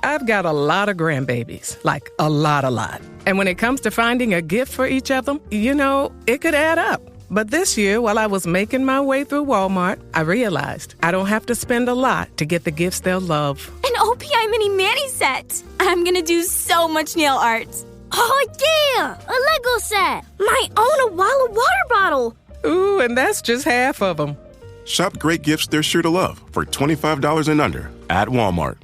I've got a lot of grandbabies, like a lot. And when it comes to finding a gift for each of them, it could add up. But this year, while I was making my way through Walmart, I realized I don't have to spend a lot to get the gifts they'll love. An OPI mini mani set! I'm gonna do so much nail art. Oh, yeah! A Lego set! My own Awala water bottle! Ooh, and that's just half of them. Shop great gifts they're sure to love for $25 and under at Walmart.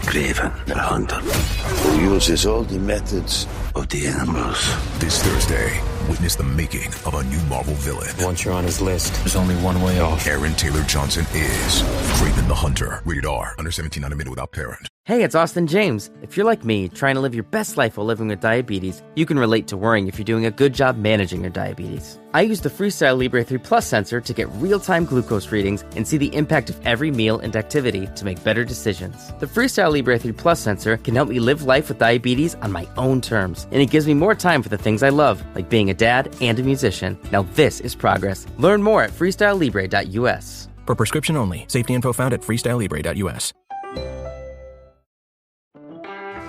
Craven, the hunter, who uses all the methods of the animals. This Thursday, witness the making of a new Marvel villain. Once you're on his list, there's only one way off. Aaron Taylor Johnson is Craven the Hunter. Rated R. Under 17, not admitted without parent. Hey, it's Austin James. If you're like me, trying to live your best life while living with diabetes, you can relate to worrying if you're doing a good job managing your diabetes. I use the Freestyle Libre 3 Plus sensor to get real-time glucose readings and see the impact of every meal and activity to make better decisions. The Freestyle Libre 3 Plus sensor can help me live life with diabetes on my own terms, and it gives me more time for the things I love, like being a dad and a musician. Now this is progress. Learn more at freestylelibre.us. For prescription only. Safety info found at freestylelibre.us.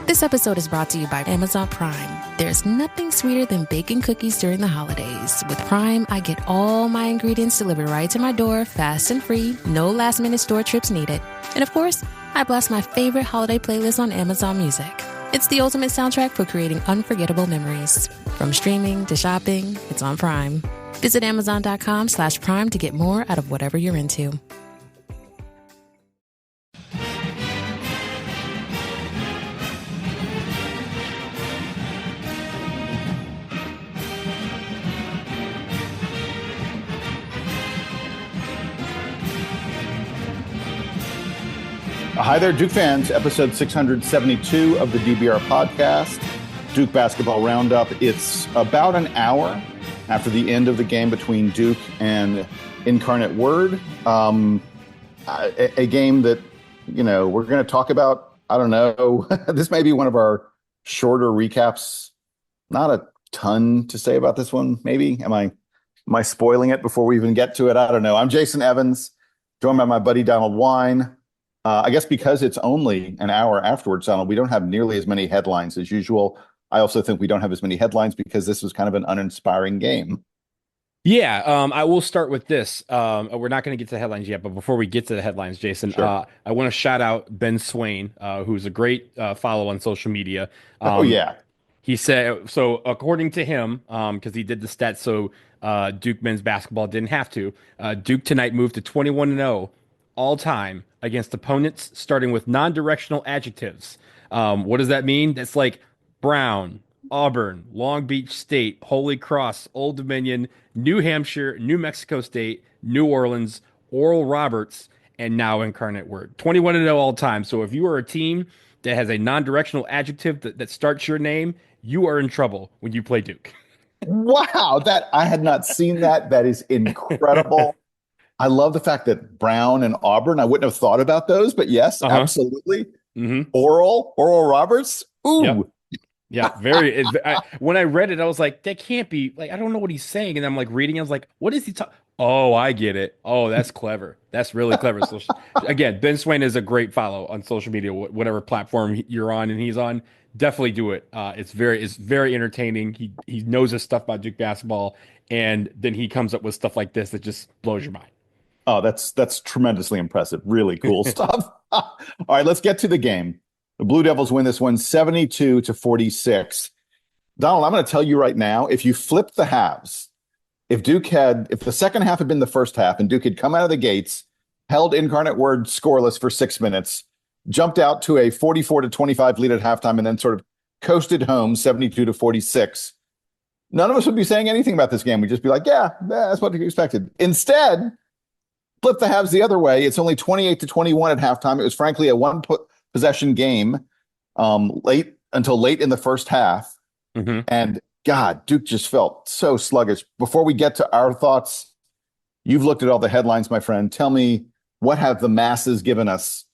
This episode is brought to you by Amazon Prime. There's nothing sweeter than baking cookies during the holidays. With Prime, I get all my ingredients delivered right to my door, fast and free, no last-minute store trips needed. And of course, I blast my favorite holiday playlist on Amazon Music. It's the ultimate soundtrack for creating unforgettable memories. From streaming to shopping, it's on Prime. Visit Amazon.com/Prime to get more out of whatever you're into. Hi there, Duke fans. Episode 672 of the DBR podcast, Duke Basketball Roundup. It's about an hour after the end of the game between Duke and Incarnate Word. A game that, we're going to talk about. I don't know. This may be one of our shorter recaps. Not a ton to say about this one, maybe. Am I spoiling it before we even get to it? I don't know. I'm Jason Evans, joined by my buddy Donald Wine. I guess because it's only an hour afterwards, Donald, we don't have nearly as many headlines as usual. I also think we don't have as many headlines because this was kind of an uninspiring game. Yeah, I will start with this. We're not going to get to the headlines yet, but before we get to the headlines, Jason, sure. I want to shout out Ben Swain, who's a great follow on social media. Yeah. He said, so according to him, because he did the stats, so Duke men's basketball didn't have to. Duke tonight moved to 21-0 all time against opponents starting with non-directional adjectives. What does that mean? That's like Brown, Auburn, Long Beach State, Holy Cross, Old Dominion, New Hampshire, New Mexico State, New Orleans, Oral Roberts, and now Incarnate Word. 21-0 all time. So if you are a team that has a non-directional adjective that starts your name, you are in trouble when you play Duke. Wow, that I had not seen that. That is incredible. I love the fact that Brown and Auburn, I wouldn't have thought about those, but yes, absolutely. Mm-hmm. Oral Roberts. Ooh. Yeah, when I read it, I was like, that can't be, like, I don't know what he's saying. And I'm like reading, I was like, what is he talking? Oh, I get it. Oh, that's clever. That's really clever. So, again, Ben Swain is a great follow on social media, whatever platform you're on and he's on. Definitely do it. It's very entertaining. He knows his stuff about Duke basketball, and then he comes up with stuff like this that just blows your mind. Oh, that's tremendously impressive. Really cool stuff. All right, let's get to the game. The Blue Devils win this one 72-46. Donald, I'm going to tell you right now, if you flip the halves, if the second half had been the first half and Duke had come out of the gates, held Incarnate Word scoreless for 6 minutes, jumped out to a 44-25 lead at halftime, and then sort of coasted home 72-46, none of us would be saying anything about this game. We'd just be like, yeah, that's what we expected. Instead, flip the halves the other way. It's only 28-21 at halftime. It was frankly a one-possession game until late in the first half. Mm-hmm. And God, Duke just felt so sluggish. Before we get to our thoughts, you've looked at all the headlines, my friend. Tell me, what have the masses given us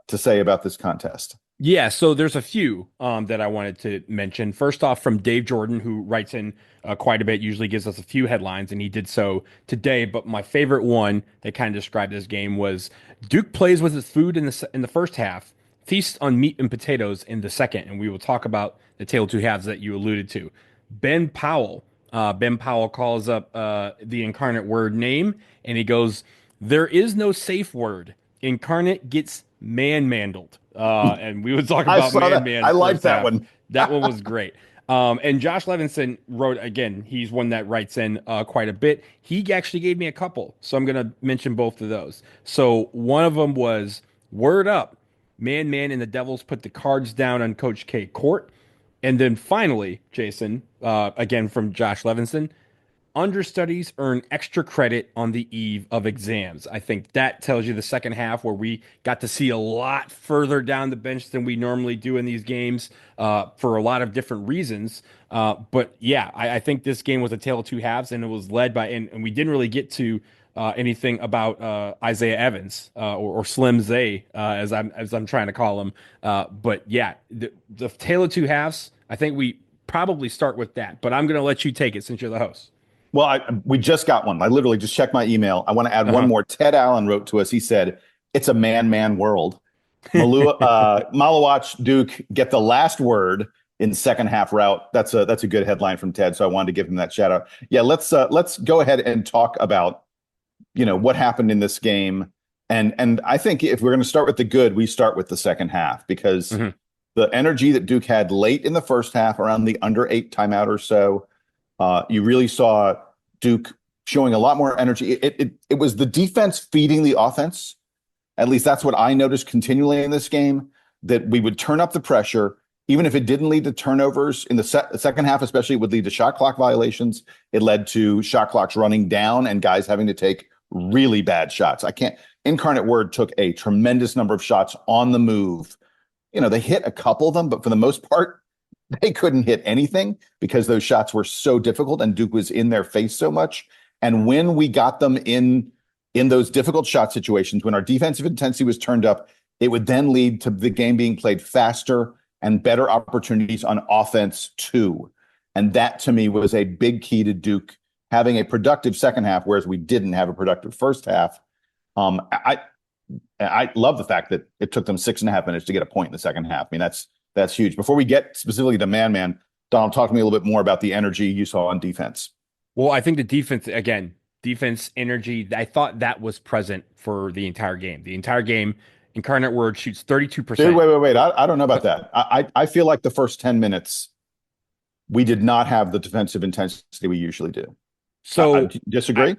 to say about this contest? Yeah, so there's a few that I wanted to mention. First off, from Dave Jordan, who writes in quite a bit, usually gives us a few headlines, and he did so today. But my favorite one that kind of described this game was Duke plays with its food in the first half, feast on meat and potatoes in the second, and we will talk about the tale of two halves that you alluded to. Ben Powell calls up the Incarnate Word name, and he goes, "There is no safe word. Incarnate gets man-mandled." And we would talk about man-man. I like that one. That one was great. And Josh Levinson wrote, again, he's one that writes in quite a bit. He actually gave me a couple, so I'm going to mention both of those. So one of them was, "Word up, Man and the Devils put the cards down on Coach K court." And then finally, Jason, again from Josh Levinson, "Understudies earn extra credit on the eve of exams." I think that tells you the second half, where we got to see a lot further down the bench than we normally do in these games for a lot of different reasons. But yeah, I think this game was a tale of two halves, and it was led by, and we didn't really get to anything about Isaiah Evans or Slim Zay, as I'm trying to call him. But yeah, the tale of two halves, I think we probably start with that. But I'm going to let you take it since you're the host. Well, we just got one. I literally just checked my email. I want to add one more. Ted Allen wrote to us. He said, "It's a man world. Malawach Duke get the last word in second half route." That's a good headline from Ted. So I wanted to give him that shout out. Yeah, let's go ahead and talk about, what happened in this game. And I think if we're going to start with the good, we start with the second half, because the energy that Duke had late in the first half, around the under 8 timeout or so, you really saw Duke showing a lot more energy. It was the defense feeding the offense. At least that's what I noticed continually in this game, that we would turn up the pressure. Even if it didn't lead to turnovers in the second half, especially, it would lead to shot clock violations. It led to shot clocks running down and guys having to take really bad shots. Incarnate Word took a tremendous number of shots on the move. They hit a couple of them, but for the most part, they couldn't hit anything because those shots were so difficult and Duke was in their face so much. And when we got them in those difficult shot situations, when our defensive intensity was turned up, it would then lead to the game being played faster and better opportunities on offense too. And that, to me, was a big key to Duke having a productive second half, whereas we didn't have a productive first half. I love the fact that it took them 6.5 minutes to get a point in the second half. I mean, that's huge. Before we get specifically to man, Donald, talk to me a little bit more about the energy you saw on defense. Well, I think the defense energy, I thought that was present for the entire game. The entire game, Incarnate Word shoots 32%. Dude, wait. I don't know about that. I feel like the first 10 minutes, we did not have the defensive intensity we usually do. So disagree?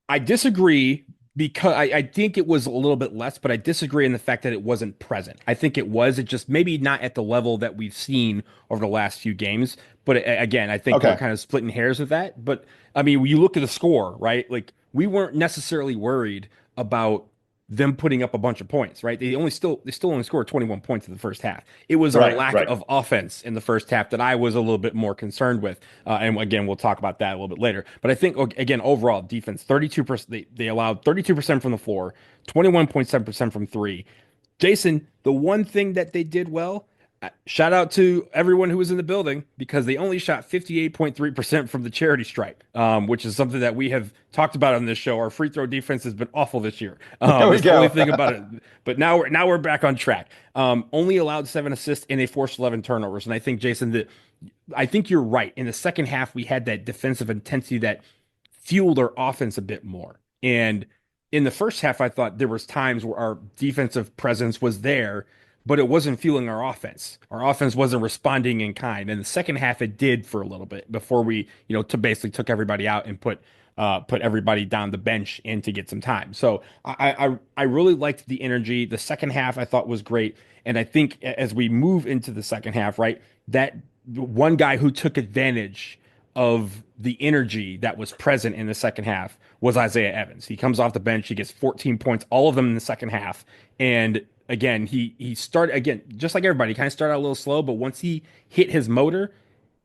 I disagree, because I think it was a little bit less, but I disagree in the fact that it wasn't present. I think it just maybe not at the level that we've seen over the last few games. But again, I think we're kind of splitting hairs with that. But I mean, when you look at the score, right? Like, we weren't necessarily worried about them putting up a bunch of points, right? They still only scored 21 points in the first half. It was our lack of offense in the first half that I was a little bit more concerned with. And again, we'll talk about that a little bit later. But I think, again, overall defense, 32%, they allowed 32% from the floor, 21.7% from three. Jason, the one thing that they did well, shout out to everyone who was in the building, because they only shot 58.3% from the charity stripe, which is something that we have talked about on this show. Our free throw defense has been awful this year. That's the only thing about it. But now we're back on track. Only allowed 7 assists, and they forced 11 turnovers. And I think, Jason, I think you're right. In the second half, we had that defensive intensity that fueled our offense a bit more. And in the first half, I thought there was times where our defensive presence was there, but it wasn't fueling our offense. Our offense wasn't responding in kind. In the second half, it did for a little bit before we, basically took everybody out and put everybody down the bench in to get some time. So I really liked the energy. The second half I thought was great. And I think as we move into the second half, right, that one guy who took advantage of the energy that was present in the second half was Isaiah Evans. He comes off the bench, he gets 14 points, all of them in the second half. And again, he started, again, just like everybody, kind of started out a little slow, but once he hit his motor,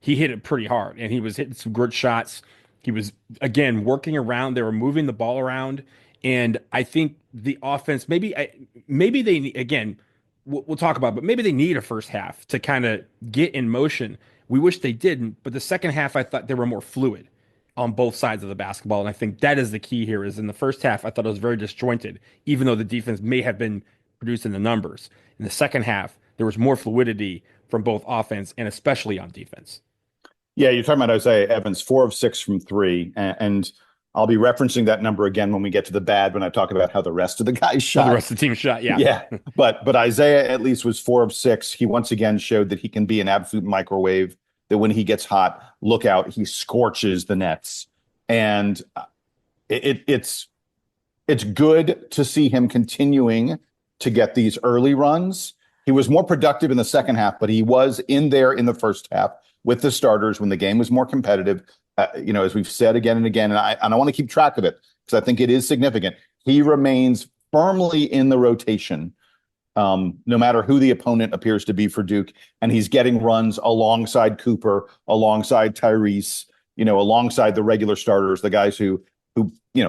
he hit it pretty hard, and he was hitting some good shots. He was, again, working around. They were moving the ball around, and I think the offense, maybe they, again, we'll talk about, but maybe they need a first half to kind of get in motion. We wish they didn't, but the second half, I thought they were more fluid on both sides of the basketball, and I think that is the key here. Is in the first half, I thought it was very disjointed, even though the defense may have been producing the numbers. In the second half, there was more fluidity from both offense and especially on defense. Yeah, you're talking about Isaiah Evans, 4 of 6 from 3. And I'll be referencing that number again when we get to the bad, when I talk about how the rest of the guys shot. The rest of the team shot, yeah. Yeah, but Isaiah at least was 4 of 6. He once again showed that he can be an absolute microwave, that when he gets hot, look out, he scorches the nets. And it's good to see him continuing to get these early runs. He was more productive in the second half, but he was in there in the first half with the starters when the game was more competitive. As we've said again and again, and I want to keep track of it because I think it is significant. He remains firmly in the rotation, no matter who the opponent appears to be for Duke, and he's getting runs alongside Cooper, alongside Tyrese, alongside the regular starters, the guys who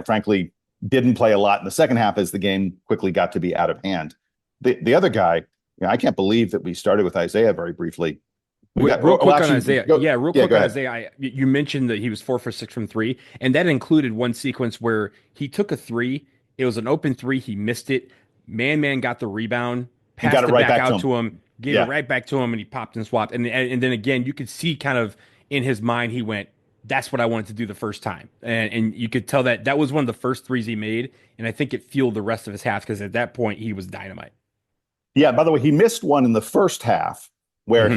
frankly didn't play a lot in the second half as the game quickly got to be out of hand. The other guy, I can't believe that we started with Isaiah very briefly. Real quick on Isaiah. Isaiah. You mentioned that he was 4 for 6 from 3, and that included one sequence where he took a 3. It was an open 3. He missed it. ManMan got the rebound, passed it right back out to him, gave it right back to him, and he popped and swapped. And then again, you could see kind of in his mind, he went, "That's what I wanted to do the first time." And you could tell that was one of the first 3s he made, and I think it fueled the rest of his half because at that point he was dynamite. Yeah. By the way, he missed one in the first half where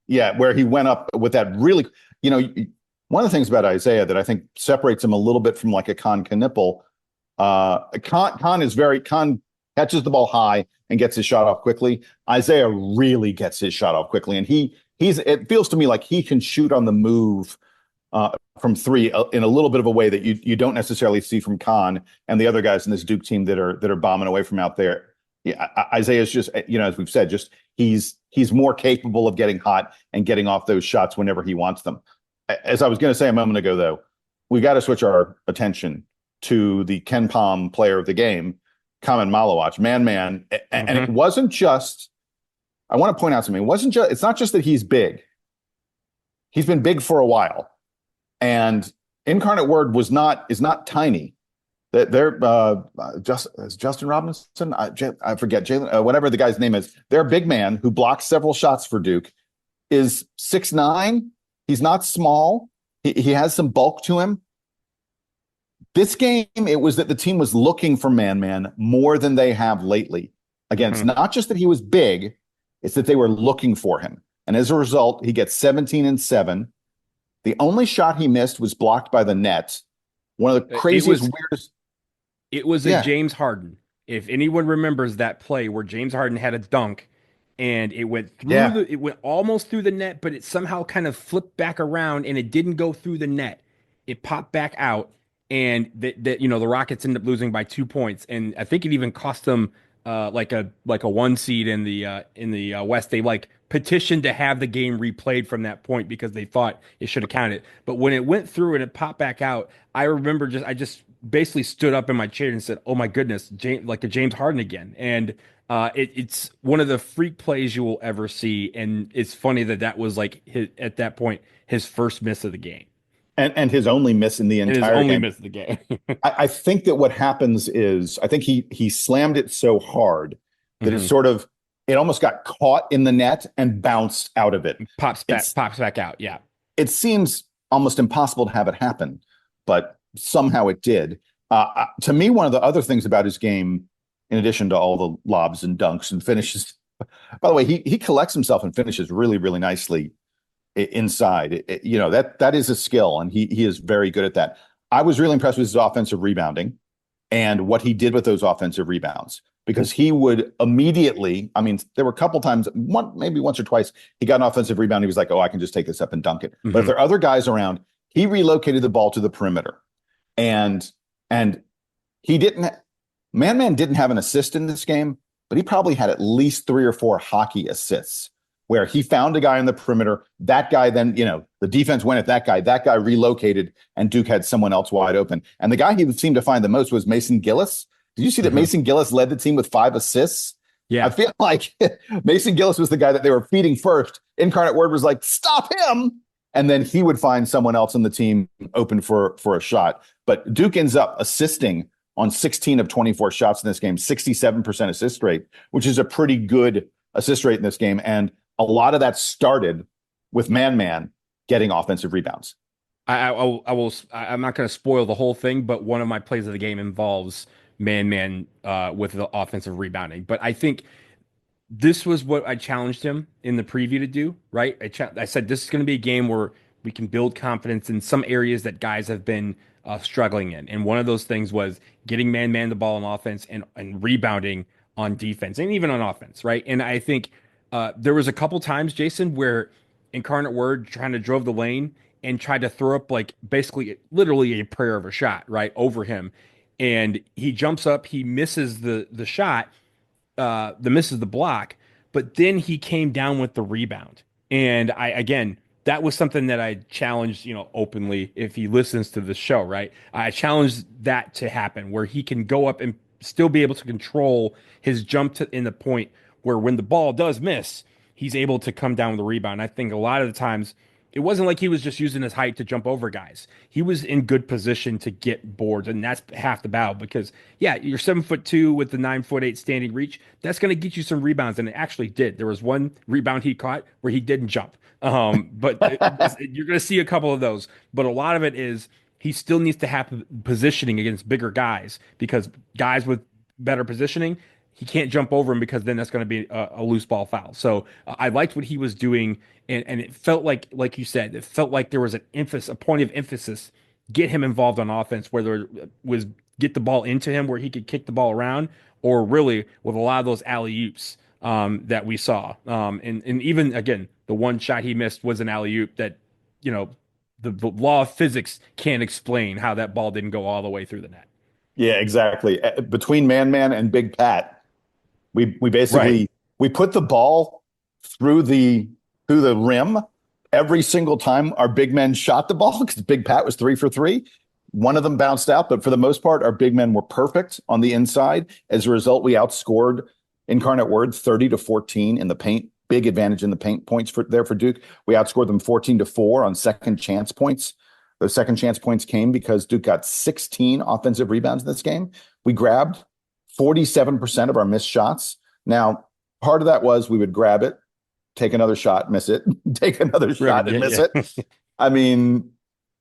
where he went up with that really, one of the things about Isaiah that I think separates him a little bit from like a Con Knipple, Con catches the ball high and gets his shot off quickly. Isaiah really gets his shot off quickly. And it feels to me like he can shoot on the move from 3 in a little bit of a way that you don't necessarily see from Con and the other guys in this Duke team that are bombing away from out there. Yeah, Isaiah's just, as we've said, just he's more capable of getting hot and getting off those shots whenever he wants them. As I was going to say a moment ago, though, we got to switch our attention to the Ken Pom player of the game, Kamen Malawach, ManMan. And it wasn't just, I want to point out something. It's not just that he's big. He's been big for a while. And Incarnate Word is not tiny. They're Justin Robinson. I forget Jalen. Whatever the guy's name is. Their big man who blocked several shots for Duke is 6'9". He's not small. He has some bulk to him. This game, it was that the team was looking for ManMan more than they have lately. Again, it's not just that he was big; it's that they were looking for him. And as a result, he gets 17 and 7. The only shot he missed was blocked by the net. One of the craziest, weirdest. It was a James Harden. If anyone remembers that play where James Harden had a dunk and it went through it went almost through the net, but it somehow kind of flipped back around and it didn't go through the net. It popped back out, and the Rockets ended up losing by 2 points. And I think it even cost them like a 1 seed in the West. They petitioned to have the game replayed from that point because they thought it should have counted. But when it went through and it popped back out, I remember I just basically stood up in my chair and said, "Oh my goodness, James Harden again." And it's one of the freak plays you will ever see. And it's funny that was at that point his first miss of the game. And his only miss in the entire game. Miss of the game. I think that what happens is, I think he slammed it so hard that it almost got caught in the net and bounced out of it. Pops back out. Yeah. It seems almost impossible to have it happen, but somehow it did. To me, one of the other things about his game, in addition to all the lobs and dunks and finishes, by the way, he collects himself and finishes really, really nicely inside. That is a skill, and he is very good at that. I was really impressed with his offensive rebounding and what he did with those offensive rebounds, because he would immediately, there were a couple times, maybe once or twice, he got an offensive rebound. He was like, "Oh, I can just take this up and dunk it." But if there are other guys around, he relocated the ball to the perimeter. And ManMan didn't have an assist in this game, but he probably had at least 3 or 4 hockey assists where he found a guy in the perimeter. That guy then, the defense went at that guy relocated, and Duke had someone else wide open. And the guy he seemed to find the most was Mason Gillis. Did you see that Mason Gillis led the team with 5 assists? Yeah. I feel like Mason Gillis was the guy that they were feeding first. Incarnate Word was like, "Stop him." And then he would find someone else on the team open for a shot. But Duke ends up assisting on 16 of 24 shots in this game, 67% assist rate, which is a pretty good assist rate in this game. And a lot of that started with ManMan getting offensive rebounds. I'm not going to spoil the whole thing, but one of my plays of the game involves ManMan with the offensive rebounding. But I think this was what I challenged him in the preview to do, right? I said this is going to be a game where we can build confidence in some areas that guys have been struggling in. And one of those things was getting ManMan the ball on offense and rebounding on defense and even on offense, right? And I think there was a couple times, Jason, where Incarnate Word trying to drove the lane and tried to throw up like basically literally a prayer of a shot right over him. And he jumps up, he misses the shot, misses the block, but then he came down with the rebound. And again, that was something that I challenged, openly if he listens to the show, right? I challenged that to happen where he can go up and still be able to control his jump in the point where when the ball does miss, he's able to come down with the rebound. I think a lot of the times it wasn't like he was just using his height to jump over guys. He was in good position to get boards, and that's half the battle because, yeah, you're 7'2" with the 9'8" standing reach. That's going to get you some rebounds, and it actually did. There was one rebound he caught where he didn't jump. But you're going to see a couple of those. But a lot of it is he still needs to have positioning against bigger guys because guys with better positioning, he can't jump over him because then that's going to be a loose ball foul. So I liked what he was doing, and it felt like you said, it felt like there was a point of emphasis, get him involved on offense, whether it was get the ball into him where he could kick the ball around, or really with a lot of those alley-oops that we saw. And even, again, the one shot he missed was an alley-oop that, the law of physics can't explain how that ball didn't go all the way through the net. Yeah, exactly. Between ManMan and Big Pat, we basically we put the ball through the rim every single time our big men shot the ball because Big Pat was 3 for 3. One of them bounced out, but for the most part, our big men were perfect on the inside. As a result, we outscored Incarnate Word 30-14 in the paint. Big advantage in the paint points for Duke. We outscored them 14-4 on second chance points. Those second chance points came because Duke got 16 offensive rebounds in this game. We grabbed 47% of our missed shots. Now, part of that was we would grab it, take another shot, miss it, take another shot and miss it. I mean,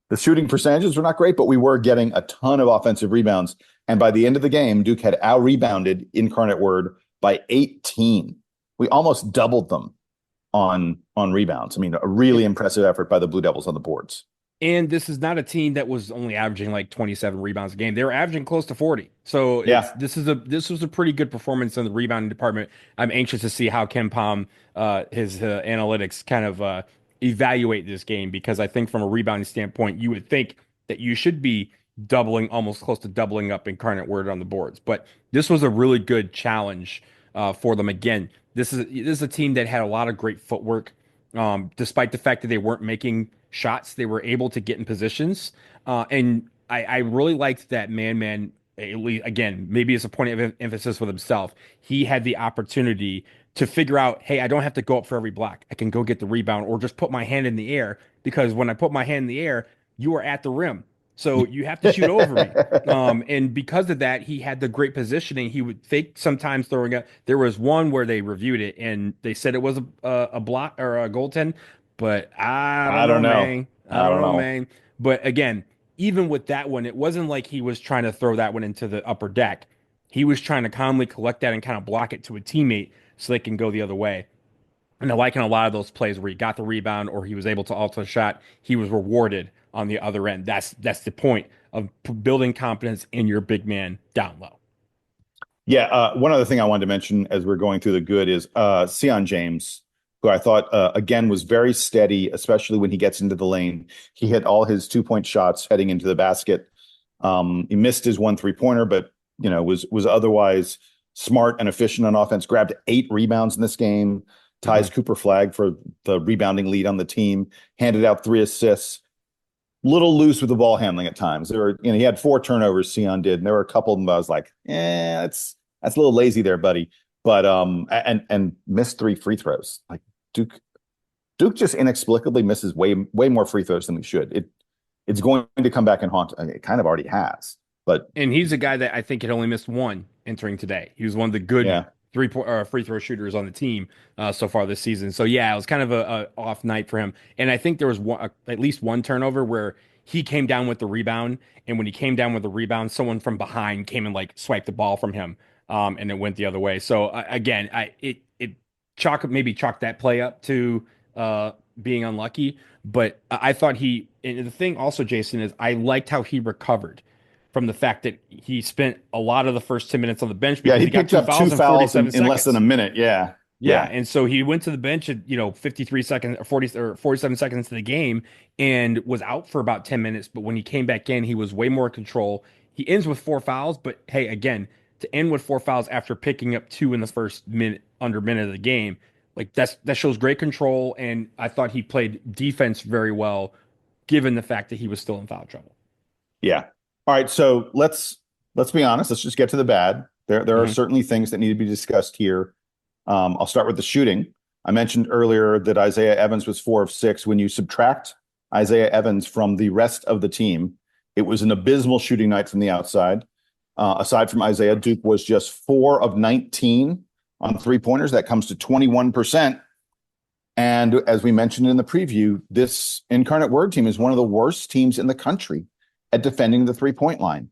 the shooting percentages were not great, but we were getting a ton of offensive rebounds. And by the end of the game, Duke had out-rebounded Incarnate Word by 18. We almost doubled them on rebounds. I mean, a really impressive effort by the Blue Devils on the boards. And this is not a team that was only averaging like 27 rebounds a game. They were averaging close to 40. So this was a pretty good performance in the rebounding department. I'm anxious to see how Ken Pom, his analytics kind of evaluate this game, because I think from a rebounding standpoint, you would think that you should be almost close to doubling up Incarnate Word on the boards. But this was a really good challenge for them. Again, this is a team that had a lot of great footwork. Despite the fact that they weren't making shots, they were able to get in positions. And I really liked that ManMan, again, maybe it's a point of emphasis with himself. He had the opportunity to figure out, hey, I don't have to go up for every block. I can go get the rebound or just put my hand in the air, because when I put my hand in the air, you are at the rim. So you have to shoot over me. And because of that, he had the great positioning. He would fake sometimes throwing up. There was one where they reviewed it and they said it was a block or a goaltend, but I don't know, man. I don't know, man. But again, even with that one, it wasn't like he was trying to throw that one into the upper deck. He was trying to calmly collect that and kind of block it to a teammate so they can go the other way. And I like in a lot of those plays where he got the rebound or he was able to alter the shot, he was rewarded on the other end. That's the point of building confidence in your big man down low. Yeah, one other thing I wanted to mention as we're going through the good is Sion James, who I thought, again, was very steady, especially when he gets into the lane. He hit all his 2-point shots heading into the basket. He missed his 1 3-pointer, but was otherwise smart and efficient on offense. Grabbed 8 rebounds in this game. Ties Cooper Flagg for the rebounding lead on the team. Handed out 3 assists. Little loose with the ball handling at times. There were, he had 4 turnovers, Sion did, and there were a couple of them that I was like, that's a little lazy there, buddy. But and missed 3 free throws. Like Duke just inexplicably misses way more free throws than he should. It's going to come back and haunt. It kind of already has. And he's a guy that I think had only missed one entering today. He was one of the good three-point free throw shooters on the team so far this season. So yeah, it was kind of a off night for him. And I think there was at least one turnover where he came down with the rebound, and when he came down with the rebound, someone from behind came and like swiped the ball from him, and it went the other way. So again, it chalk that play up to being unlucky, but I thought and the thing also, Jason, is I liked how he recovered from the fact that he spent a lot of the first 10 minutes on the bench. Yeah, he picked up two fouls in less than a minute. Yeah. And so he went to the bench at 53 seconds or 47 seconds into the game and was out for about 10 minutes. But when he came back in, he was way more in control. He ends with 4 fouls, but hey, again, to end with 4 fouls after picking up 2 in the first minute of the game, like that shows great control. And I thought he played defense very well, given the fact that he was still in foul trouble. Yeah. All right. So let's be honest. Let's just get to the bad. There are certainly things that need to be discussed here. I'll start with the shooting. I mentioned earlier that Isaiah Evans was 4 of 6. When you subtract Isaiah Evans from the rest of the team, it was an abysmal shooting night from the outside. Aside from Isaiah, Duke was just 4 of 19 on 3-pointers. That comes to 21%. And as we mentioned in the preview, this Incarnate Word team is one of the worst teams in the country at defending the 3-point line.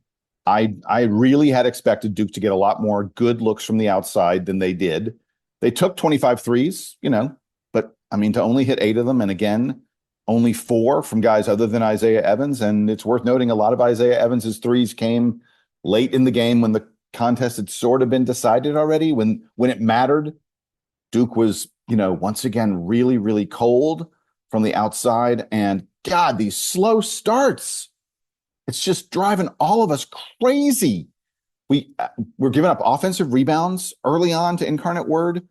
I really had expected Duke to get a lot more good looks from the outside than they did. They took 25 threes, but I mean, to only hit 8 of them, and again, only 4 from guys other than Isaiah Evans. And it's worth noting a lot of Isaiah Evans's threes came late in the game when the contest had sort of been decided already. When it mattered, Duke was, once again, really, really cold from the outside. And God, these slow starts. It's just driving all of us crazy. We're giving up offensive rebounds early on to Incarnate Word.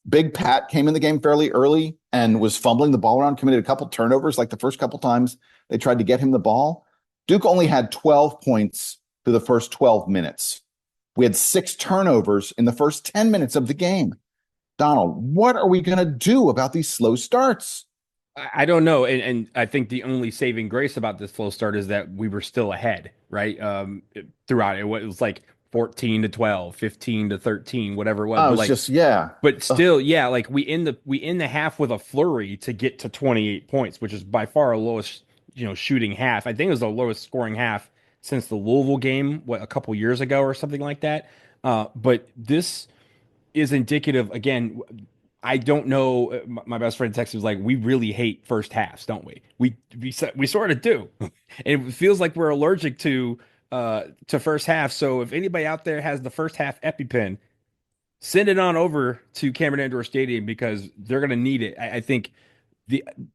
Big Pat came in the game fairly early and was fumbling the ball around, committed a couple turnovers like the first couple times they tried to get him the ball. Duke only had 12 points through the first 12 minutes. We had 6 turnovers in the first 10 minutes of the game. Donald, what are we going to do about these slow starts? I don't know. And I think the only saving grace about this slow start is that we were still ahead, right? Throughout it was like 14 to 12, 15 to 13, whatever it was. Oh, it's just, yeah. But still, yeah, like we end the half with a flurry to get to 28 points, which is by far our lowest, shooting half. I think it was the lowest scoring half since the Louisville game, a couple years ago or something like that. But this is indicative, again, I don't know. My best friend texted was like, "We really hate first halves, don't we? We sort of do, and it feels like we're allergic to first half. So if anybody out there has the first half EpiPen, send it on over to Cameron Indoor Stadium because they're going to need it. I think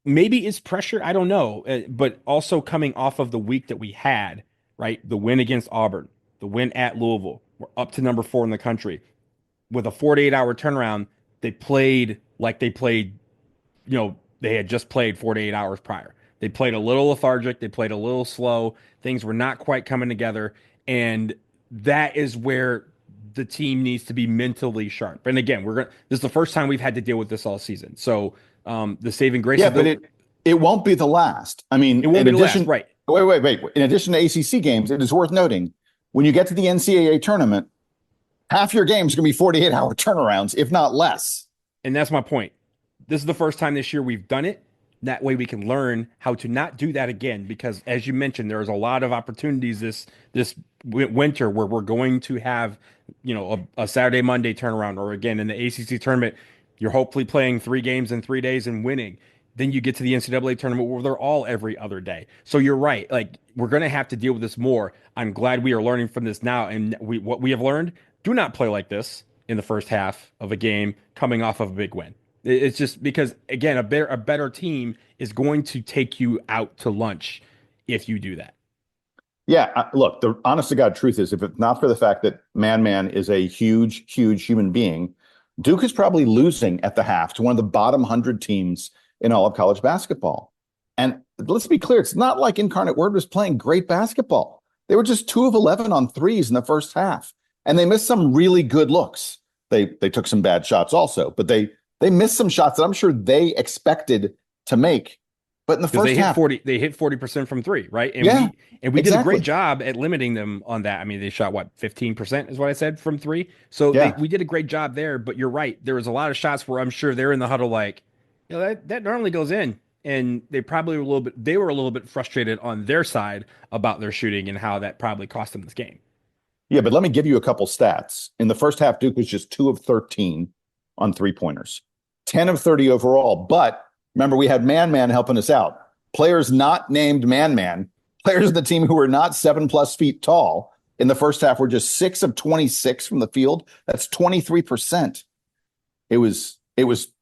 maybe it's pressure. I don't know, but also coming off of the week that we had, right? The win against Auburn, the win at Louisville. We're up to number 4 in the country with a 48-hour turnaround. They played like they played, they had just played 48 hours prior. They played a little lethargic. They played a little slow. Things were not quite coming together. And that is where the team needs to be mentally sharp. And again, this is the first time we've had to deal with this all season. So the saving grace. Yeah, but it won't be the last. I mean, it won't be the last, right? Wait. In addition to ACC games, it is worth noting when you get to the NCAA tournament, half your games are going to be 48-hour turnarounds, if not less. And that's my point. This is the first time this year we've done it. That way we can learn how to not do that again. Because as you mentioned, there's a lot of opportunities this winter where we're going to have, a Saturday, Monday turnaround. Or again, in the ACC tournament, you're hopefully playing 3 games in 3 days and winning. Then you get to the NCAA tournament where they're all every other day. So you're right. Like, we're going to have to deal with this more. I'm glad we are learning from this now. And what we have learned, do not play like this in the first half of a game coming off of a big win. It's just because, again, a better team is going to take you out to lunch if you do that. Yeah, look, the honest to God truth is, if it's not for the fact that ManMan is a huge, huge human being, Duke is probably losing at the half to one of the bottom 100 teams in all of college basketball. And let's be clear, it's not like Incarnate Word was playing great basketball. They were just 2 of 11 on threes in the first half. And they missed some really good looks. They took some bad shots also, but they missed some shots that I'm sure they expected to make. But in the because first half, they hit 40% from three, right? And yeah, we did a exactly. great job at limiting them on that. I mean, they shot what, 15% is what I said from three. So Yeah. we did a great job there, but you're right. There was a lot of shots where I'm sure they're in the huddle like, that normally goes in. And they were a little bit frustrated on their side about their shooting and how that probably cost them this game. Yeah, but let me give you a couple stats. In the first half, Duke was just 2 of 13 on three-pointers, 10 of 30 overall. But remember, we had ManMan helping us out. Players not named ManMan, players of the team who were not 7+ feet tall in the first half were just 6 of 26 from the field. That's 23%. It was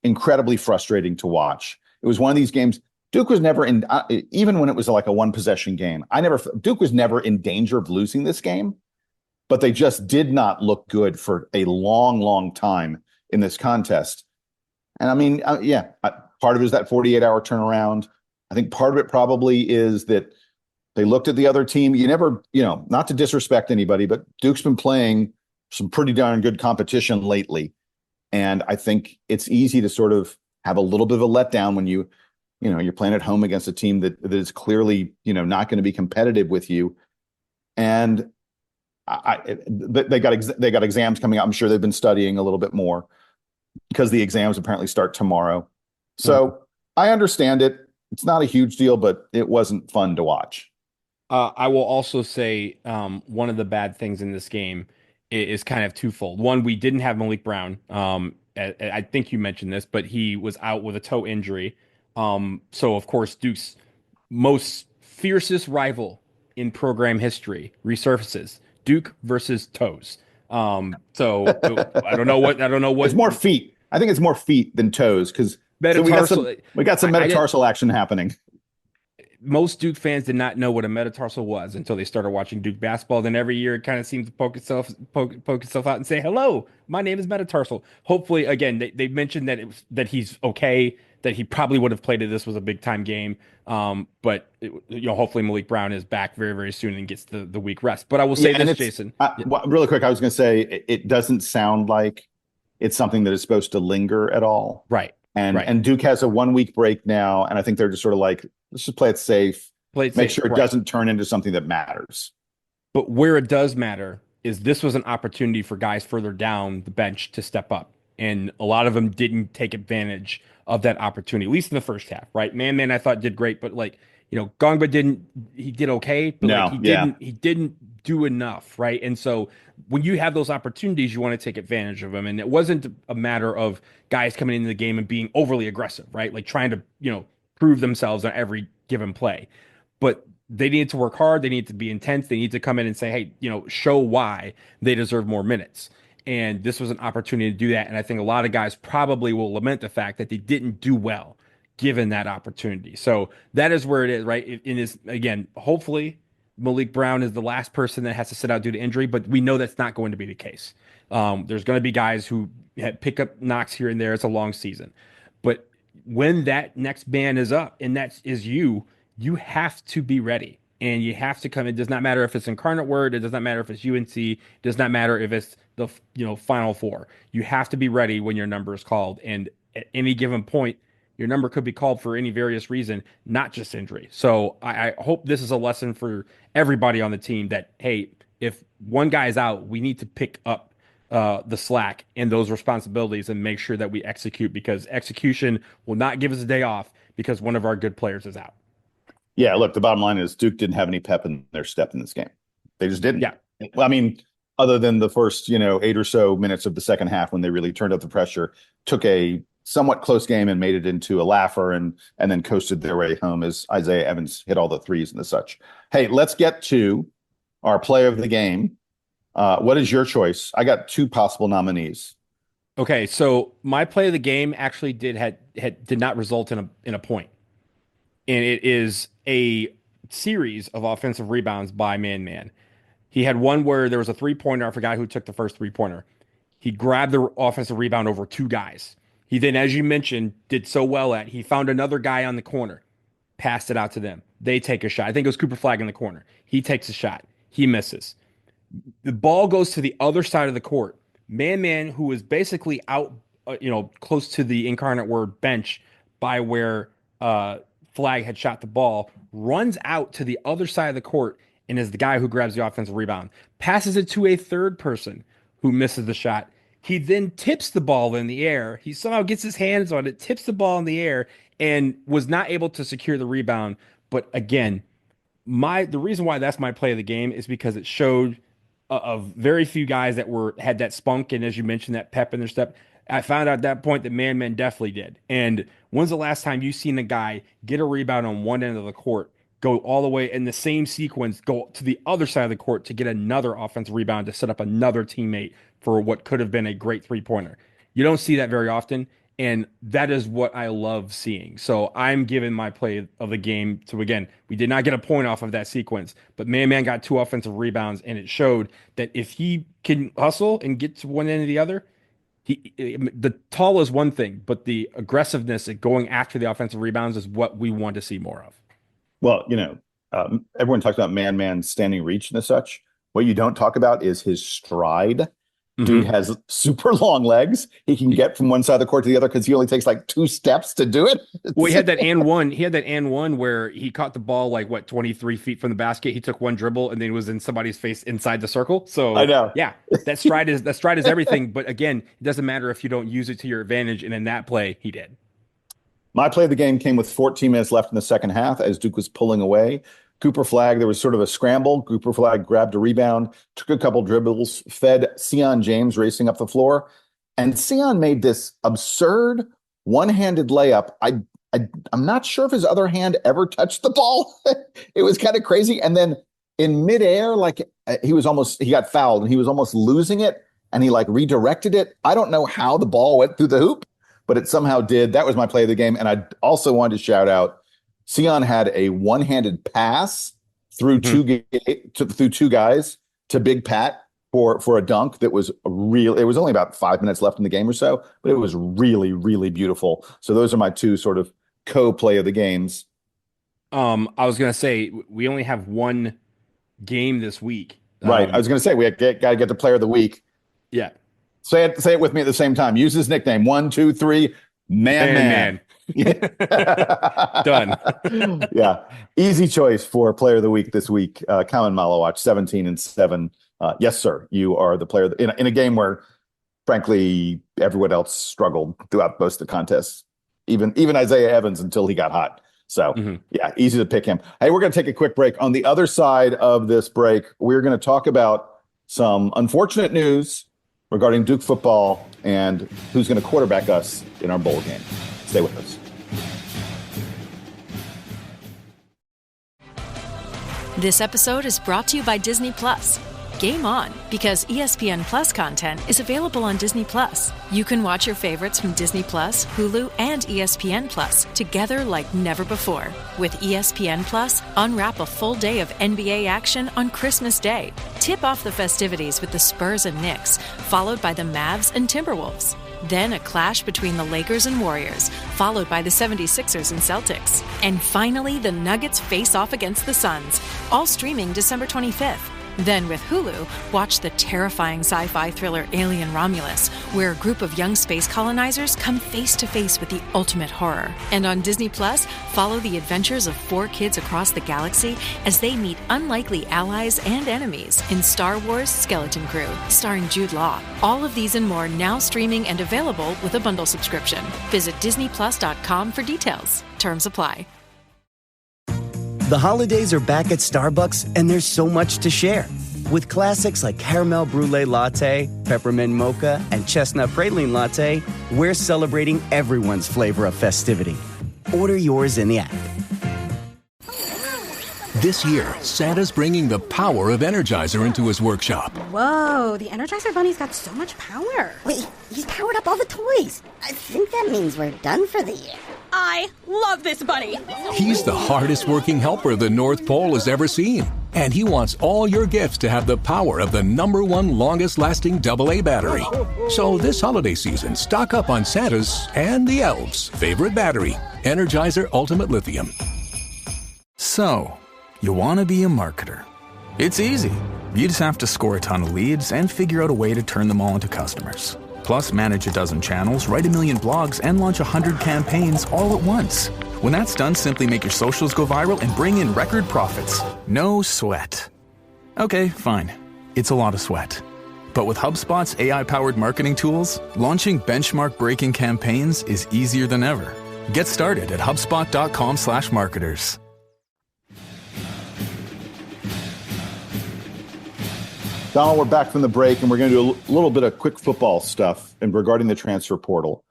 incredibly frustrating to watch. It was one of these games. Duke was never in, even when it was like a one-possession game. Duke was never in danger of losing this game, but they just did not look good for a long, long time in this contest. And I mean, part of it is that 48-hour turnaround. I think part of it probably is that they looked at the other team. You never, not to disrespect anybody, but Duke's been playing some pretty darn good competition lately. And I think it's easy to sort of have a little bit of a letdown when you're playing at home against a team that is clearly, not going to be competitive with you. And they got exams coming up. I'm sure they've been studying a little bit more because the exams apparently start tomorrow. So I understand it. It's not a huge deal, but it wasn't fun to watch. I will also say one of the bad things in this game is kind of twofold. One, we didn't have Malik Brown. I think you mentioned this, but he was out with a toe injury. So, of course, Duke's most fiercest rival in program history resurfaces. Duke versus toes. So I don't know what It's more feet. I think it's more feet than toes because we got some metatarsal action happening. Most Duke fans did not know what a metatarsal was until they started watching Duke basketball. Then every year it kind of seems to poke itself out and say, "Hello, my name is metatarsal." Hopefully, again, they mentioned that he's okay, that he probably would have played if this was a big time game. But hopefully Malik Brown is back very, very soon and gets the week rest. But I will say this, Jason, really quick, I was going to say it doesn't sound like it's something that is supposed to linger at all, right? And Duke has a 1 week break now, and I think they're just sort of like, let's just play it safe, make sure it doesn't turn into something that matters. But where it does matter is this was an opportunity for guys further down the bench to step up. And a lot of them didn't take advantage of that opportunity, at least in the first half, right? ManMan, I thought did great, but Gongba did okay, but he didn't do enough, right? And so when you have those opportunities, you want to take advantage of them. And it wasn't a matter of guys coming into the game and being overly aggressive, right? Like trying to, prove themselves on every given play. But they need to work hard. They need to be intense. They need to come in and say, hey, show why they deserve more minutes. And this was an opportunity to do that. And I think a lot of guys probably will lament the fact that they didn't do well given that opportunity. So that is where it is, right? It is, again, hopefully Malik Brown is the last person that has to sit out due to injury, but we know that's not going to be the case. There's going to be guys who pick up knocks here and there. It's a long season. But when that next man is up and that is you have to be ready. And you have to come. It does not matter if it's Incarnate Word. It does not matter if it's UNC. It does not matter if it's the Final Four. You have to be ready when your number is called. And at any given point, your number could be called for any various reason, not just injury. So I hope this is a lesson for everybody on the team that, hey, if one guy is out, we need to pick up the slack and those responsibilities and make sure that we execute, because execution will not give us a day off because one of our good players is out. Yeah, look, the bottom line is Duke didn't have any pep in their step in this game. They just didn't. Yeah. Well, I mean, other than the first, 8 or so minutes of the second half when they really turned up the pressure, took a somewhat close game and made it into a laugher and then coasted their way home as Isaiah Evans hit all the threes and the such. Hey, let's get to our play of the game. What is your choice? I got 2 possible nominees. Okay, so my play of the game actually did not result in a point. And it is a series of offensive rebounds by ManMan. He had one where there was a three-pointer. I forgot who took the first three-pointer. He grabbed the offensive rebound over 2 guys. He then, as you mentioned, did so well at, he found another guy on the corner, passed it out to them. They take a shot. I think it was Cooper Flagg in the corner. He takes a shot. He misses. The ball goes to the other side of the court. ManMan, who is basically out, close to the Incarnate Word bench by where flag had shot the ball, runs out to the other side of the court and is the guy who grabs the offensive rebound, passes it to a third person who misses the shot. He then tips the ball in the air. He somehow gets his hands on it, tips the ball in the air, and was not able to secure the rebound. But again, the reason why that's my play of the game is because it showed of very few guys that had that spunk and, as you mentioned, that pep in their step. I found out at that point that ManMan definitely did. And when's the last time you've seen a guy get a rebound on one end of the court, go all the way in the same sequence, go to the other side of the court to get another offensive rebound to set up another teammate for what could have been a great three-pointer? You don't see that very often, and that is what I love seeing. So I'm giving my play of the game to, again, we did not get a point off of that sequence, but ManMan got 2 offensive rebounds, and it showed that if he can hustle and get to one end or the other, the tall is one thing, but the aggressiveness at going after the offensive rebounds is what we want to see more of. Well, everyone talks about ManMan's standing reach and such. What you don't talk about is his stride. Dude has super long legs. He can get from one side of the court to the other because he only takes like 2 steps to do it. Well, he had that and one where he caught the ball 23 feet from the basket. He took one dribble and then was in somebody's face inside the circle. So I know. Yeah, that stride is everything. But again, it doesn't matter if you don't use it to your advantage. And in that play, he did. My play of the game came with 14 minutes left in the second half as Duke was pulling away. Cooper Flag, there was sort of a scramble. Cooper Flag grabbed a rebound, took a couple dribbles, fed Sion James racing up the floor. And Sion made this absurd one-handed layup. I'm not sure if his other hand ever touched the ball. It was kind of crazy. And then in midair, he got fouled and he was almost losing it. And he redirected it. I don't know how the ball went through the hoop, but it somehow did. That was my play of the game. And I also wanted to shout out, Sion had a one-handed pass through two guys to Big Pat for a dunk that was real. It was only about 5 minutes left in the game or so, but it was really, really beautiful. So those are my 2 sort of co-play of the games. I was going to say, we only have one game this week. Right. I was going to say, we got to get the player of the week. Yeah. Say it with me at the same time. Use his nickname. 1, 2, 3, ManMan. Done. Yeah. Easy choice for player of the week this week. Kaman Malawach, 17-7. Yes, sir. You are the player in a game where, frankly, everyone else struggled throughout most of the contests. Even Isaiah Evans until he got hot. So, yeah, easy to pick him. Hey, we're going to take a quick break. On the other side of this break, we're going to talk about some unfortunate news regarding Duke football and who's going to quarterback us in our bowl game. Stay with us. This episode is brought to you by Disney Plus. Game on, because ESPN Plus content is available on Disney Plus. You can watch your favorites from Disney Plus, Hulu, and ESPN Plus together like never before. With ESPN Plus, unwrap a full day of NBA action on Christmas Day. Tip off the festivities with the Spurs and Knicks, followed by the Mavs and Timberwolves. Then a clash between the Lakers and Warriors, followed by the 76ers and Celtics. And finally, the Nuggets face off against the Suns, all streaming December 25th. Then with Hulu, watch the terrifying sci-fi thriller Alien Romulus, where a group of young space colonizers come face to face with the ultimate horror. And on Disney Plus, follow the adventures of 4 kids across the galaxy as they meet unlikely allies and enemies in Star Wars Skeleton Crew, starring Jude Law. All of these and more now streaming and available with a bundle subscription. Visit DisneyPlus.com for details. Terms apply. The holidays are back at Starbucks, and there's so much to share. With classics like Caramel Brulee Latte, Peppermint Mocha, and Chestnut Praline Latte, we're celebrating everyone's flavor of festivity. Order yours in the app. This year, Santa's bringing the power of Energizer into his workshop. Whoa, the Energizer Bunny's got so much power. Wait, he's powered up all the toys. I think that means we're done for the year. I love this bunny. He's the hardest working helper the North Pole has ever seen. And he wants all your gifts to have the power of the #1 longest lasting AA battery. So this holiday season, stock up on Santa's and the elves' favorite battery, Energizer Ultimate Lithium. So, you want to be a marketer. It's easy. You just have to score a ton of leads and figure out a way to turn them all into customers. Plus, manage a dozen channels, write 1 million blogs, and launch 100 campaigns all at once. When that's done, simply make your socials go viral and bring in record profits. No sweat. Okay, fine. It's a lot of sweat. But with HubSpot's AI-powered marketing tools, launching benchmark-breaking campaigns is easier than ever. Get started at HubSpot.com/marketers. Donald, we're back from the break, and we're going to do a little bit of quick football stuff and regarding the transfer portal.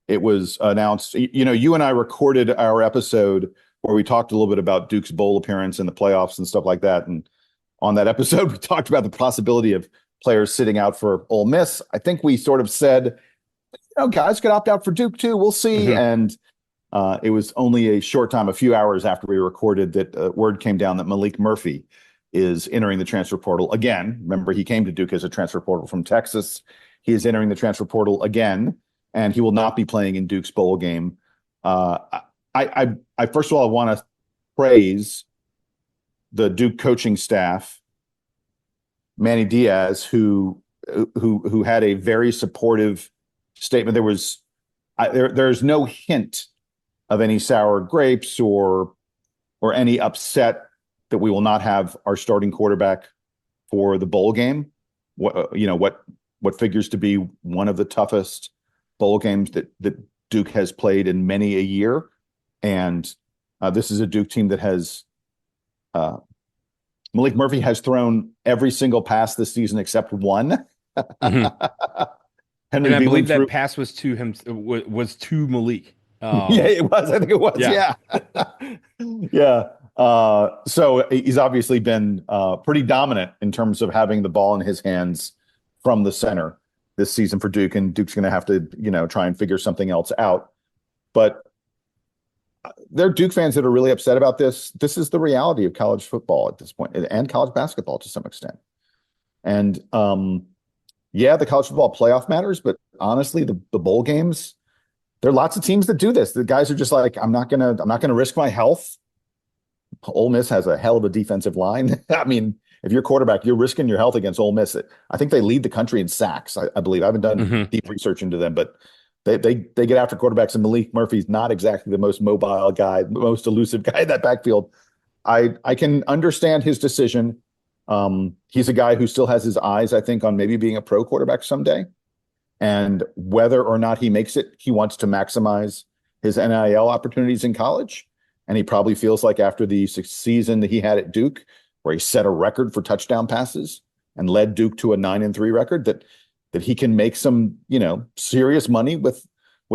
It was announced, you and I recorded our episode where we talked a little bit about Duke's bowl appearance in the playoffs and stuff like that. And on that episode, we talked about the possibility of players sitting out for Ole Miss. I think we sort of said, guys could opt out for Duke too. We'll see. Mm-hmm. And it was only a short time, a few hours after we recorded, that word came down that Malik Murphy is entering the transfer portal again. Remember, he came to Duke as a transfer portal from Texas. He is entering the transfer portal again, and he will not be playing in Duke's bowl game. I first of all, I want to praise the Duke coaching staff, Manny Diaz, who had a very supportive statement. There's no hint of any sour grapes or any upset that we will not have our starting quarterback for the bowl game. What figures to be one of the toughest bowl games that Duke has played in many a year. And this is a Duke team that has Malik Murphy has thrown every single pass this season except one. Mm-hmm. And I believe that pass was to him, was to Malik. Yeah, it was. I think it was. Yeah. Yeah. So he's obviously been pretty dominant in terms of having the ball in his hands from the center this season for Duke, and Duke's going to have to, try and figure something else out. But there are Duke fans that are really upset about this. This is the reality of college football at this point, and college basketball to some extent. And the college football playoff matters, but honestly, the bowl games, there are lots of teams that do this. The guys are just like, I'm not gonna risk my health. Ole Miss has a hell of a defensive line. I mean, if you're quarterback, you're risking your health against Ole Miss. I think they lead the country in sacks. I believe. I haven't done deep research into them, but they get after quarterbacks, and Malik Murphy's not exactly the most mobile guy, the most elusive guy in that backfield. I can understand his decision. He's a guy who still has his eyes, I think, on maybe being a pro quarterback someday. And whether or not he makes it, he wants to maximize his NIL opportunities in college. And he probably feels like after the season that he had at Duke, where he set a record for touchdown passes and led Duke to a 9-3 record, that he can make some, serious money with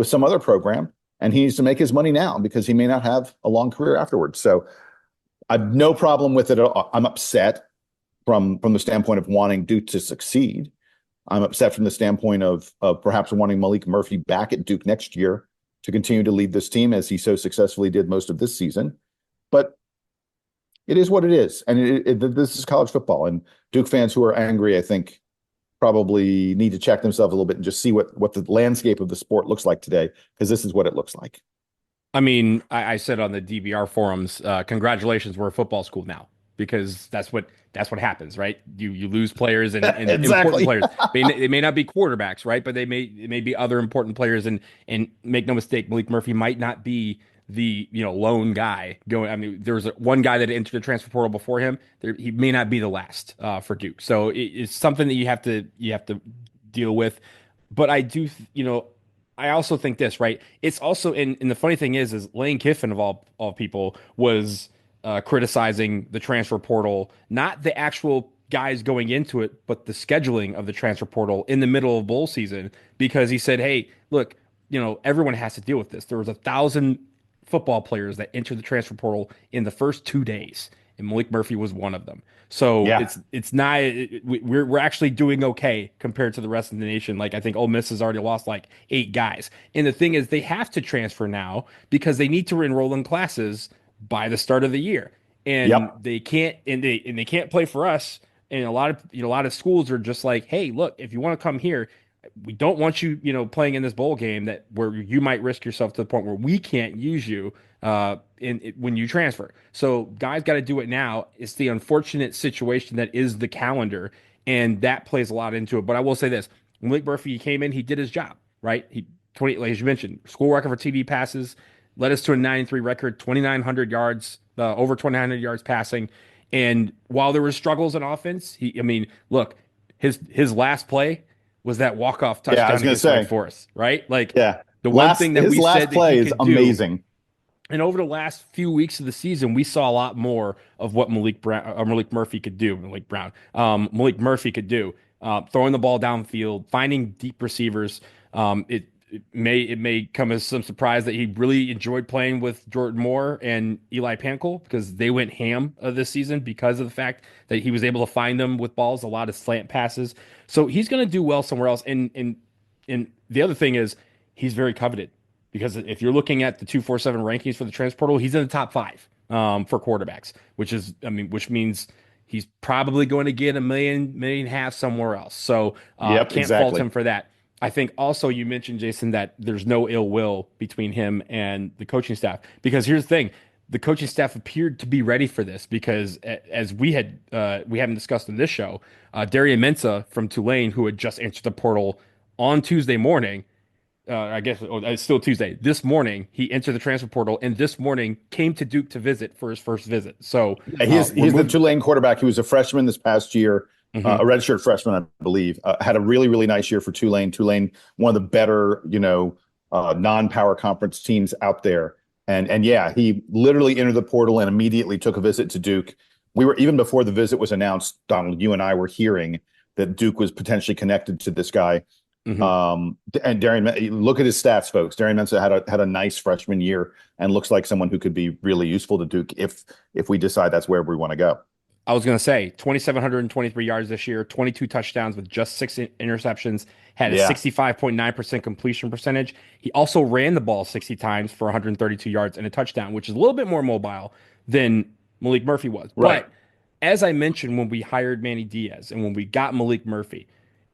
some other program. And he needs to make his money now because he may not have a long career afterwards. So I've no problem with it at all. I'm upset from the standpoint of wanting Duke to succeed. I'm upset from the standpoint of perhaps wanting Malik Murphy back at Duke next year to continue to lead this team as he so successfully did most of this season. But it is what it is. And this is college football. And Duke fans who are angry, I think, probably need to check themselves a little bit and just see what the landscape of the sport looks like today, because this is what it looks like. I mean, I said on the DVR forums, congratulations, we're a football school now, because that's what happens, right? You lose players and exactly. important players. They may not be quarterbacks, right? But they may be other important players. And make no mistake, Malik Murphy might not be the lone guy going. I mean, there was one guy that entered the transfer portal before him. He may not be the last for Duke. So it's something that you have to deal with. But I do, I also think this, right? It's also, and the funny thing is Lane Kiffin of all people was criticizing the transfer portal, not the actual guys going into it, but the scheduling of the transfer portal in the middle of bowl season, because he said, hey, look, everyone has to deal with this. There was 1,000 football players that entered the transfer portal in the first 2 days, and Malik Murphy was one of them. So it's not, we're actually doing okay compared to the rest of the nation. Like, I think Ole Miss has already lost like 8 guys. And the thing is, they have to transfer now because they need to enroll in classes by the start of the year. And they can't, and they can't play for us. And a lot of schools are just like, hey, look, if you want to come here, we don't want you, playing in this bowl game where you might risk yourself to the point where we can't use you when you transfer. So guys got to do it now. It's the unfortunate situation that is the calendar, and that plays a lot into it. But I will say this: Malik Murphy, he came in, he did his job, right? He 20, like as you mentioned, school record for TD passes, led us to a 9-3 record, 2,900 yards, over 2,900 yards passing. And while there were struggles in offense, look, his last play was that walk-off touchdown against Wake Forest, right? Like, the one thing that we said that he could do. Amazing. And over the last few weeks of the season, we saw a lot more of what Malik Murphy could do. Malik Murphy could do, throwing the ball downfield, finding deep receivers. It may come as some surprise that he really enjoyed playing with Jordan Moore and Eli Pankel, because they went ham this season because of the fact that he was able to find them with balls, a lot of slant passes. So he's going to do well somewhere else. And the other thing is, he's very coveted. Because if you're looking at the 247 rankings for the transfer portal, he's in the top 5 for quarterbacks, which means he's probably going to get $1 million and a half somewhere else. So can't fault him for that. I think also you mentioned, Jason, that there's no ill will between him and the coaching staff. Because here's the thing, the coaching staff appeared to be ready for this, because as we haven't discussed in this show, Darian Mensah from Tulane, who had just entered the portal on Tuesday morning, it's still Tuesday. This morning, he entered the transfer portal, and this morning came to Duke to visit for his first visit. So he's the Tulane quarterback. He was a freshman this past year, a redshirt freshman, I believe. Had a really, really nice year for Tulane. Tulane, one of the better, non-power conference teams out there. And he literally entered the portal and immediately took a visit to Duke. We were, even before the visit was announced, Donald, you and I were hearing that Duke was potentially connected to this guy. And Darian, look at his stats, folks. Darian Mensah had a nice freshman year and looks like someone who could be really useful to Duke if we decide that's where we want to go. I was going to say 2,723 yards this year, 22 touchdowns with just 6 interceptions, had a 65.9% completion percentage. He also ran the ball 60 times for 132 yards and a touchdown, which is a little bit more mobile than Malik Murphy was. Right. But as I mentioned, when we hired Manny Diaz and when we got Malik Murphy,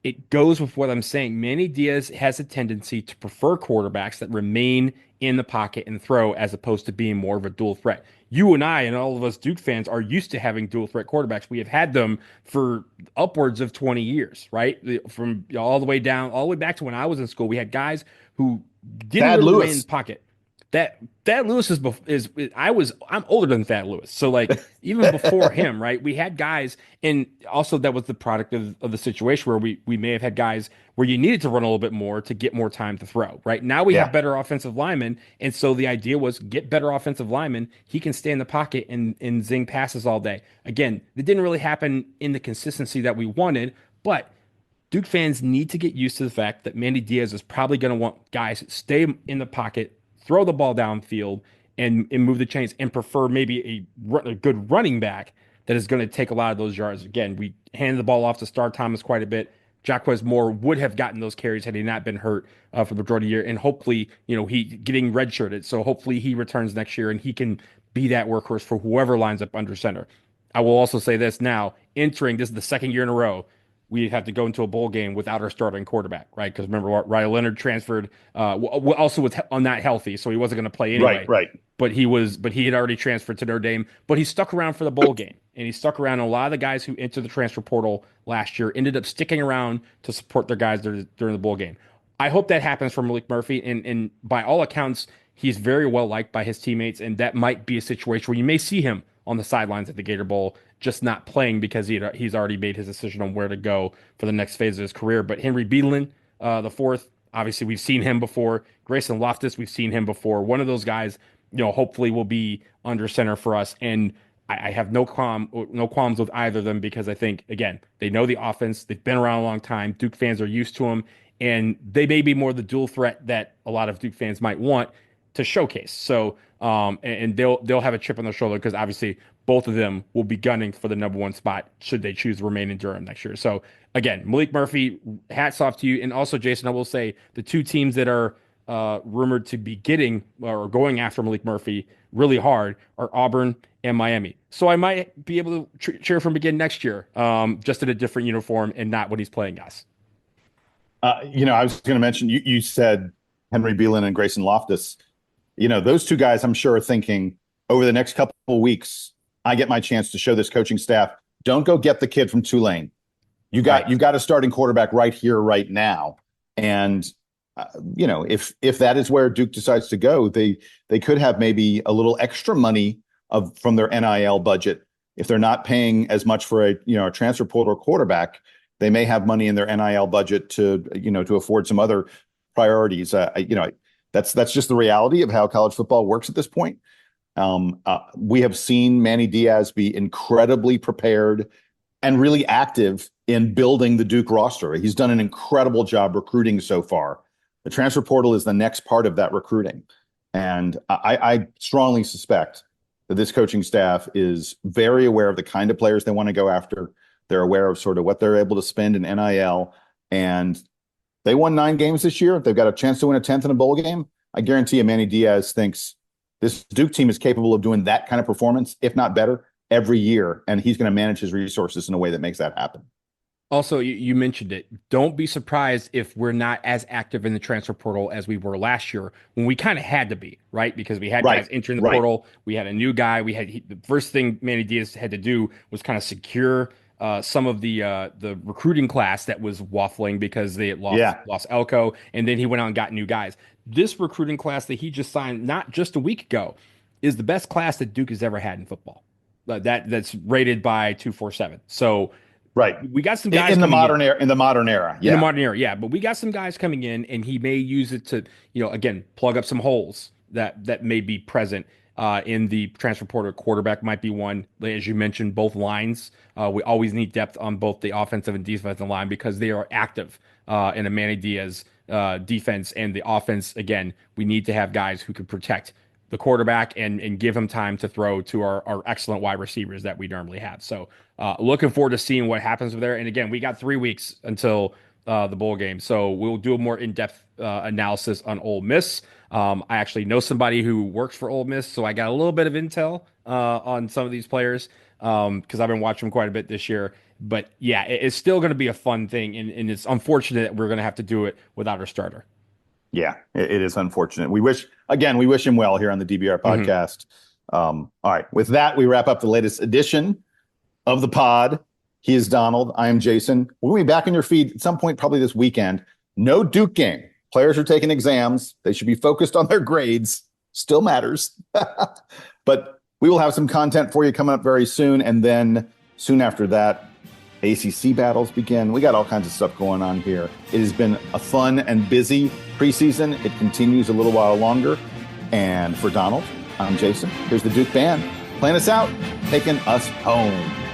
it goes with what I'm saying. Manny Diaz has a tendency to prefer quarterbacks that remain in the pocket and throw, as opposed to being more of a dual threat. You and I and all of us Duke fans are used to having dual threat quarterbacks. We have had them for upwards of 20 years, right? From all the way back to when I was in school. We had guys who didn't really remain in the pocket. Thad Lewis I'm older than Thad Lewis. So like even before him, right? We had guys, and also that was the product of the situation where we may have had guys where you needed to run a little bit more to get more time to throw, right? Now we have better offensive linemen. And so the idea was get better offensive linemen. He can stay in the pocket and zing passes all day. Again, it didn't really happen in the consistency that we wanted, but Duke fans need to get used to the fact that Manny Diaz is probably going to want guys to stay in the pocket, throw the ball downfield, and move the chains, and prefer maybe a good running back that is going to take a lot of those yards. Again, we handed the ball off to Star Thomas quite a bit. Jacquez Moore would have gotten those carries had he not been hurt for the majority of the year. And hopefully, he getting redshirted. So hopefully he returns next year and he can be that workhorse for whoever lines up under center. I will also say this now, this is the second year in a row, we have to go into a bowl game without our starting quarterback, right? Because remember, Riley Leonard transferred, also was not healthy, so he wasn't going to play anyway. Right. But he had already transferred to Notre Dame. But he stuck around for the bowl game, and he stuck around. A lot of the guys who entered the transfer portal last year ended up sticking around to support their guys during the bowl game. I hope that happens for Malik Murphy, and by all accounts, he's very well liked by his teammates, and that might be a situation where you may see him on the sidelines at the Gator Bowl, just not playing because he's already made his decision on where to go for the next phase of his career. But Henry Bielin, the fourth, obviously we've seen him before. Grayson Loftus, we've seen him before. One of those guys, hopefully will be under center for us. And I have no qualms with either of them, because I think, again, they know the offense. They've been around a long time. Duke fans are used to them, and they may be more the dual threat that a lot of Duke fans might want to showcase. So, and they'll have a chip on their shoulder, because obviously both of them will be gunning for the number one spot should they choose to remain in Durham next year. So again, Malik Murphy, hats off to you. And also, Jason, I will say the two teams that are rumored to be getting or going after Malik Murphy really hard are Auburn and Miami. So I might be able to cheer for him again next year, just in a different uniform and not when he's playing us. I was going to mention, you said Henry Bielin and Grayson Loftus. Those two guys, I'm sure, are thinking over the next couple of weeks, I get my chance to show this coaching staff, don't go get the kid from Tulane. You've got a starting quarterback right here, right now. And if that is where Duke decides to go, they could have maybe a little extra money from their NIL budget. If they're not paying as much for a transfer portal quarterback, they may have money in their NIL budget to afford some other priorities. That's just the reality of how college football works at this point. We have seen Manny Diaz be incredibly prepared and really active in building the Duke roster. He's done an incredible job recruiting so far. The transfer portal is the next part of that recruiting. And I strongly suspect that this coaching staff is very aware of the kind of players they want to go after. They're aware of sort of what they're able to spend in NIL. And they won 9 games this year. They've got a chance to win a 10th in a bowl game. I guarantee you Manny Diaz thinks this Duke team is capable of doing that kind of performance, if not better, every year. And he's going to manage his resources in a way that makes that happen. Also, you mentioned it. Don't be surprised if we're not as active in the transfer portal as we were last year when we kind of had to be, right? Because we had guys entering the portal. We had a new guy. The first thing Manny Diaz had to do was kind of secure some of the recruiting class that was waffling because they had lost Elko, and then he went out and got new guys. This recruiting class that he just signed not just a week ago is the best class that Duke has ever had in football. That's rated by 247. So we got some guys in the modern era. Yeah, but we got some guys coming in, and he may use it to again plug up some holes that may be present in the transfer portal. Quarterback might be one, as you mentioned. Both lines, we always need depth on both the offensive and defensive line because they are active in a Manny Diaz defense, and the offense. Again, we need to have guys who can protect the quarterback and give him time to throw to our excellent wide receivers that we normally have. So looking forward to seeing what happens over there. And again, we got 3 weeks until the bowl game. So we'll do a more in-depth analysis on Ole Miss. I actually know somebody who works for Ole Miss, so I got a little bit of intel on some of these players because I've been watching them quite a bit this year. But yeah, it's still going to be a fun thing, and it's unfortunate that we're going to have to do it without our starter. Yeah, it is unfortunate. We wish him well here on the DBR podcast. All right, with that, we wrap up the latest edition of the pod. He is Donald. I am Jason. We'll be back in your feed at some point, probably this weekend. No Duke game. Players are taking exams. They should be focused on their grades. Still matters. But we will have some content for you coming up very soon. And then soon after that, ACC battles begin. We got all kinds of stuff going on here. It has been a fun and busy preseason. It continues a little while longer. And for Donald, I'm Jason. Here's the Duke band playing us out, taking us home.